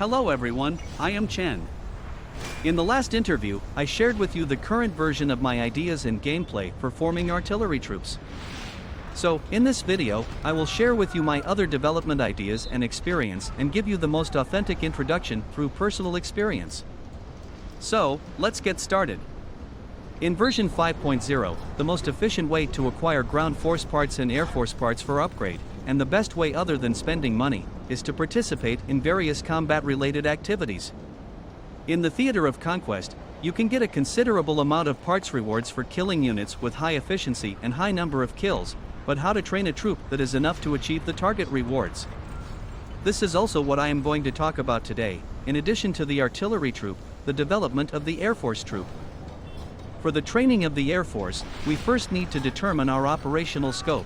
Hello everyone, I am Chen. In the last interview, I shared with you the current version of my ideas and gameplay for forming artillery troops. So, in this video, I will share with you my other development ideas and experience and give you the most authentic introduction through personal experience. So, let's get started. In version 5.0, the most efficient way to acquire ground force parts and air force parts for upgrade, and the best way other than spending money, is to participate in various combat-related activities. In the theater of conquest, you can get a considerable amount of parts rewards for killing units with high efficiency and high number of kills, but how to train a troop that is enough to achieve the target rewards. This is also what I am going to talk about today, in addition to the artillery troop, the development of the Air Force troop. For the training of the Air Force, we first need to determine our operational scope.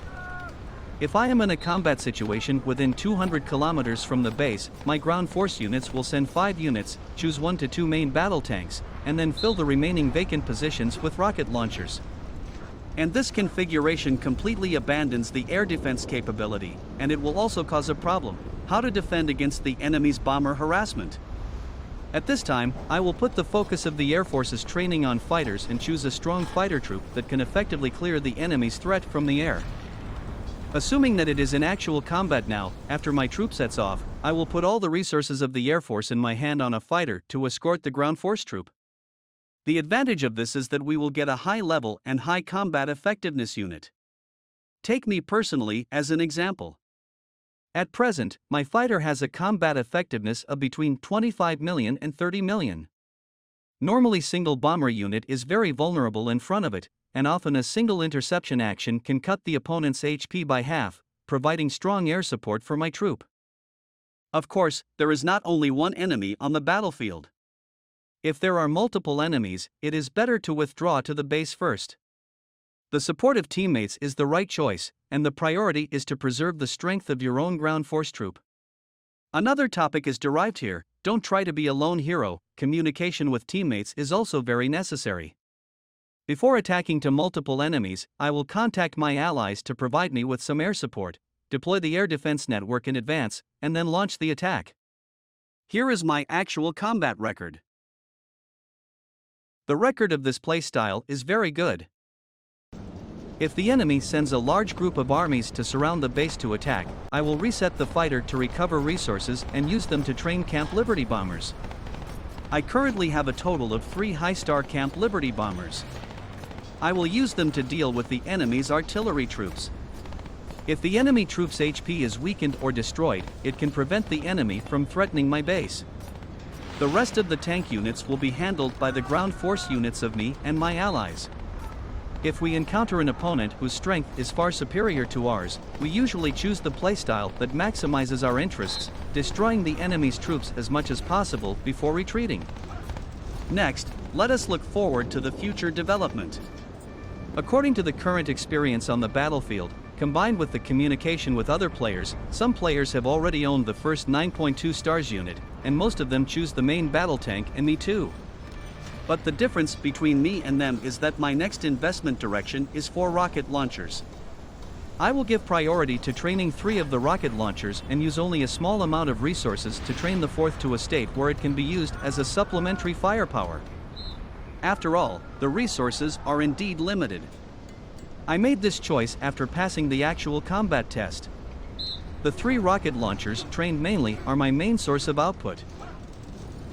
If I am in a combat situation within 200 kilometers from the base, my ground force units will send 5 units, choose 1 to 2 main battle tanks, and then fill the remaining vacant positions with rocket launchers. And this configuration completely abandons the air defense capability, and it will also cause a problem: how to defend against the enemy's bomber harassment. At this time, I will put the focus of the Air Force's training on fighters and choose a strong fighter troop that can effectively clear the enemy's threat from the air. Assuming that it is in actual combat now, after my troop sets off, I will put all the resources of the Air Force in my hand on a fighter to escort the ground force troop. The advantage of this is that we will get a high level and high combat effectiveness unit. Take me personally as an example. At present, my fighter has a combat effectiveness of between 25 million and 30 million. Normally, single bomber unit is very vulnerable in front of it, and often a single interception action can cut the opponent's HP by half, providing strong air support for my troop. Of course, there is not only one enemy on the battlefield. If there are multiple enemies, it is better to withdraw to the base first. The support of teammates is the right choice, and the priority is to preserve the strength of your own ground force troop. Another topic is derived here: don't try to be a lone hero. Communication with teammates is also very necessary. Before attacking to multiple enemies, I will contact my allies to provide me with some air support, deploy the air defense network in advance, and then launch the attack. Here is my actual combat record. The record of this playstyle is very good. If the enemy sends a large group of armies to surround the base to attack, I will reset the fighter to recover resources and use them to train Camp Liberty bombers. I currently have a total of 3 high-star Camp Liberty bombers. I will use them to deal with the enemy's artillery troops. If the enemy troops' HP is weakened or destroyed, it can prevent the enemy from threatening my base. The rest of the tank units will be handled by the ground force units of me and my allies. If we encounter an opponent whose strength is far superior to ours, we usually choose the playstyle that maximizes our interests, destroying the enemy's troops as much as possible before retreating. Next, let us look forward to the future development. According to the current experience on the battlefield, combined with the communication with other players, some players have already owned the first 9.2 stars unit, and most of them choose the main battle tank, and me too. But the difference between me and them is that my next investment direction is for rocket launchers. I will give priority to training 3 of the rocket launchers and use only a small amount of resources to train the 4th to a state where it can be used as a supplementary firepower. After all, the resources are indeed limited. I made this choice after passing the actual combat test. The 3 rocket launchers trained mainly are my main source of output.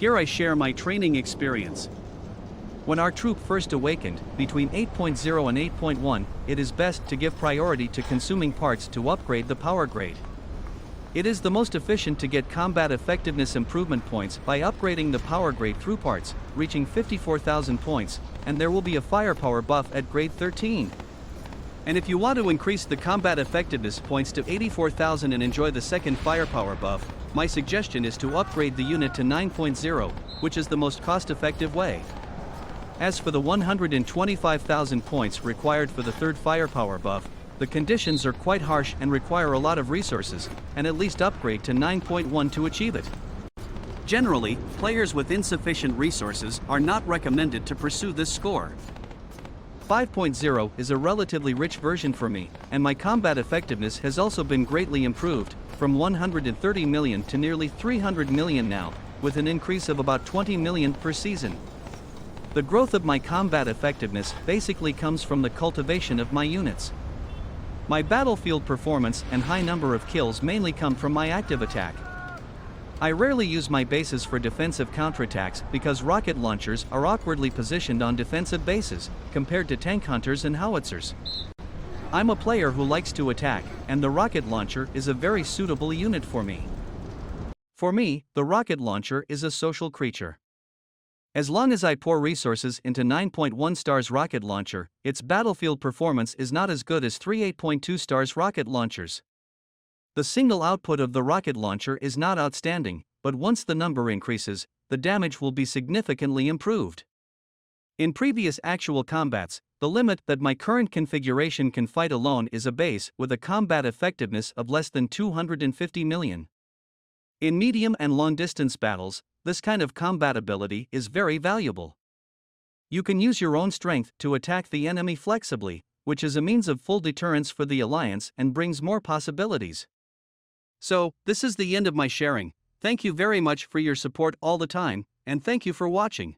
Here I share my training experience. When our troop first awakened, between 8.0 and 8.1, it is best to give priority to consuming parts to upgrade the power grade. It is the most efficient to get combat effectiveness improvement points by upgrading the power grade through parts, reaching 54,000 points, and there will be a firepower buff at grade 13. And if you want to increase the combat effectiveness points to 84,000 and enjoy the second firepower buff, my suggestion is to upgrade the unit to 9.0, which is the most cost-effective way. As for the 125,000 points required for the third firepower buff, the conditions are quite harsh and require a lot of resources, and at least upgrade to 9.1 to achieve it. Generally, players with insufficient resources are not recommended to pursue this score. 5.0 is a relatively rich version for me, and my combat effectiveness has also been greatly improved, from 130 million to nearly 300 million now, with an increase of about 20 million per season. The growth of my combat effectiveness basically comes from the cultivation of my units. My battlefield performance and high number of kills mainly come from my active attack. I rarely use my bases for defensive counterattacks because rocket launchers are awkwardly positioned on defensive bases, compared to tank hunters and howitzers. I'm a player who likes to attack, and the rocket launcher is a very suitable unit for me. For me, the rocket launcher is a social creature. As long as I pour resources into 9.1 stars rocket launcher, its battlefield performance is not as good as 3 8.2 stars rocket launchers. The single output of the rocket launcher is not outstanding, but once the number increases, the damage will be significantly improved. In previous actual combats, the limit that my current configuration can fight alone is a base with a combat effectiveness of less than 250 million. In medium and long distance battles, this kind of combat ability is very valuable. You can use your own strength to attack the enemy flexibly, which is a means of full deterrence for the alliance and brings more possibilities. So, this is the end of my sharing. Thank you very much for your support all the time, and thank you for watching.